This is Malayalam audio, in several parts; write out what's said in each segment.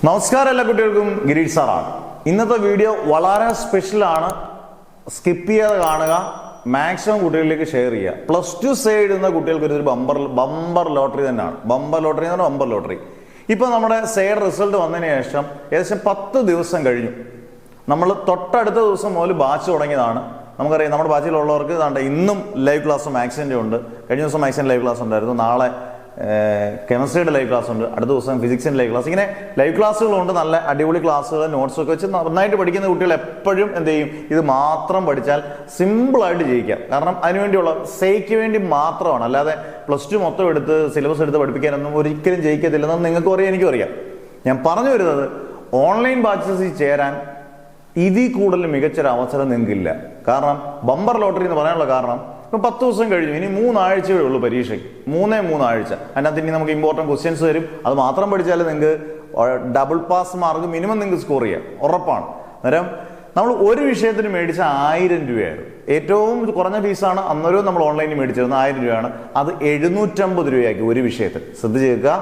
നമസ്കാരം എല്ലാ കുട്ടികൾക്കും ഗിരീഷ് സാറാണ്. ഇന്നത്തെ വീഡിയോ വളരെ സ്പെഷ്യലാണ്. സ്കിപ്പ് ചെയ്യാതെ കാണുക, മാക്സിമം കുട്ടികളിലേക്ക് ഷെയർ ചെയ്യുക. +2 സൈഡ് എന്ന കുട്ടികൾക്ക് ഒരു ബമ്പർ ലോട്ടറി തന്നെയാണ്. Bumper lottery. ഇപ്പോൾ നമ്മുടെ സൈഡ് റിസൾട്ട് വന്നതിന് ശേഷം ഏകദേശം 10 ദിവസം കഴിഞ്ഞു. നമ്മൾ തൊട്ടടുത്ത ദിവസം മുതൽ ബാച്ച് തുടങ്ങിയതാണ്. നമുക്കറിയാം നമ്മുടെ ബാച്ചിലുള്ളവർക്ക് ഇന്നും ലൈവ് ക്ലാസ് മാത്സിൻ്റെ ഉണ്ട്. കഴിഞ്ഞ ദിവസം മാത്സിൻ്റെ ലൈവ് ക്ലാസ് ഉണ്ടായിരുന്നു. നാളെ കെമിസ്ട്രിയുടെ ലൈവ് ക്ലാസ് ഉണ്ട്. അടുത്ത ദിവസം ഫിസിക്സിൻ്റെ ലൈവ് ക്ലാസ്. ഇങ്ങനെ ലൈവ് ക്ലാസ്സുകളുണ്ട്. നല്ല അടിപൊളി ക്ലാസ്സുകൾ, നോട്ട്സൊക്കെ വെച്ച് നന്നായിട്ട് പഠിക്കുന്ന കുട്ടികൾ എപ്പോഴും എന്ത് ചെയ്യും, ഇത് മാത്രം പഠിച്ചാൽ സിമ്പിളായിട്ട് ജയിക്കാം. കാരണം അതിനുവേണ്ടിയുള്ള സേക്ക് വേണ്ടി മാത്രമാണ്. അല്ലാതെ +2 മൊത്തം എടുത്ത് സിലബസ് എടുത്ത് പഠിപ്പിക്കാനൊന്നും ഒരിക്കലും ജയിക്കത്തില്ലെന്ന് നിങ്ങൾക്കും അറിയാം, എനിക്കും അറിയാം. ഞാൻ പറഞ്ഞു വരുന്നത്, ഓൺലൈൻ ബാച്ചസിൽ ചേരാൻ ഇതിൽ കൂടുതൽ മികച്ചൊരു അവസരം നിങ്ങൾക്കില്ല. കാരണം ബമ്പർ ലോട്ടറി എന്ന് പറയാനുള്ള കാരണം, ഇപ്പം 10 ദിവസം കഴിഞ്ഞു, ഇനി 3 ആഴ്ചയേ ഉള്ളൂ പരീക്ഷയ്ക്ക്. 3 ആഴ്ച. അതിനകത്ത് ഇനി നമുക്ക് ഇമ്പോർട്ടൻറ്റ് ക്വസ്റ്റ്യൻസ് വരും. അത് മാത്രം പഠിച്ചാൽ നിങ്ങൾക്ക് ഡബിൾ പാസ് മാർക്ക് മിനിമം നിങ്ങൾക്ക് സ്കോർ ചെയ്യാം, ഉറപ്പാണ്. അന്നേരം നമ്മൾ ഒരു വിഷയത്തിന് മേടിച്ച 1000 രൂപയായിരുന്നു. ഏറ്റവും കുറഞ്ഞ ഫീസാണ് അന്നേരവും നമ്മൾ ഓൺലൈനിൽ മേടിച്ചിരുന്നത്. 1000 രൂപയാണ്. അത് 750 രൂപയാക്കി ഒരു വിഷയത്തിൽ. ശ്രദ്ധിച്ച് കേൾക്കുക.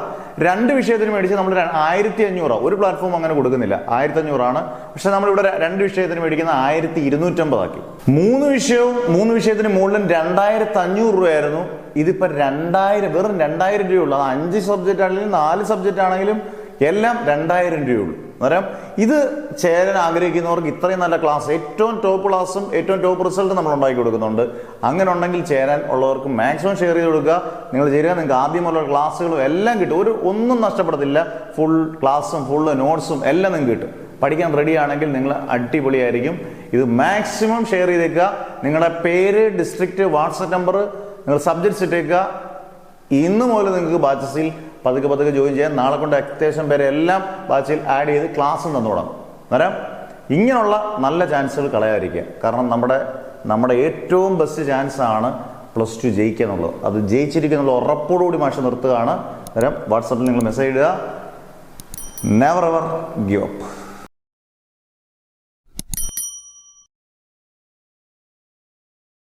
2 വിഷയത്തിന് മേടിച്ച് നമ്മൾ 1500. ഒരു പ്ലാറ്റ്ഫോം അങ്ങനെ കൊടുക്കുന്നില്ല. 1500 പക്ഷെ നമ്മളിവിടെ 2 വിഷയത്തിന് മേടിക്കുന്ന 1250 ആക്കി. 3 വിഷയത്തിന് മുകളിലും 2500 രൂപയായിരുന്നു. ഇതിപ്പോൾ 2000, വെറും 2000 രൂപയുള്ളൂ. അത് 5 സബ്ജക്റ്റ് ആണെങ്കിലും 4 സബ്ജക്റ്റ് ആണെങ്കിലും എല്ലാം 2000 രൂപയുള്ളൂ. അന്നേരം ഇത് ചേരാൻ ആഗ്രഹിക്കുന്നവർക്ക് ഇത്രയും നല്ല ക്ലാസ്, ഏറ്റവും ടോപ്പ് ക്ലാസ്സും ഏറ്റവും ടോപ്പ് റിസൾട്ടും നമ്മൾ ഉണ്ടാക്കി കൊടുക്കുന്നുണ്ട്. അങ്ങനെ ഉണ്ടെങ്കിൽ ചേരാൻ ഉള്ളവർക്ക് മാക്സിമം ഷെയർ ചെയ്ത് കൊടുക്കുക. നിങ്ങൾ ചേരുക, നിങ്ങൾക്ക് ആദ്യമുള്ള ക്ലാസ്സുകളും എല്ലാം കിട്ടും. ഒന്നും നഷ്ടപ്പെടത്തില്ല. ഫുൾ ക്ലാസ്സും ഫുൾ നോട്ട്സും എല്ലാം നിങ്ങൾക്ക് കിട്ടും. പഠിക്കാൻ റെഡി ആണെങ്കിൽ നിങ്ങൾ അടിപൊളിയായിരിക്കും. ഇത് മാക്സിമം ഷെയർ ചെയ്തേക്കുക. നിങ്ങളുടെ പേര്, ഡിസ്ട്രിക്റ്റ്, വാട്സപ്പ് നമ്പർ, നിങ്ങൾ സബ്ജക്ട്സ് ഇട്ടേക്കുക. ഇന്ന് മുതൽ നിങ്ങൾക്ക് ബാച്ചസിൽ പതുക്കെ ജോയിൻ ചെയ്യാൻ. നാളെ കൊണ്ട് അത്യാവശ്യം പേരെ എല്ലാം ബാച്ചിൽ ആഡ് ചെയ്ത് ക്ലാസ്സും തന്നു തുടങ്ങും. അന്നേരം ഇങ്ങനെയുള്ള നല്ല ചാൻസുകൾ കളയാതിരിക്കുക. കാരണം നമ്മുടെ ഏറ്റവും ബെസ്റ്റ് ചാൻസ് ആണ് +2 ജയിക്കുക എന്നുള്ളത്. അത് ജയിച്ചിരിക്കുന്നുള്ള ഉറപ്പോടുകൂടി മാഷ് നിർത്തുകയാണ്. അന്നേരം വാട്സപ്പിൽ നിങ്ങൾ മെസ്സേജ് ഇടുക. Never ever give up.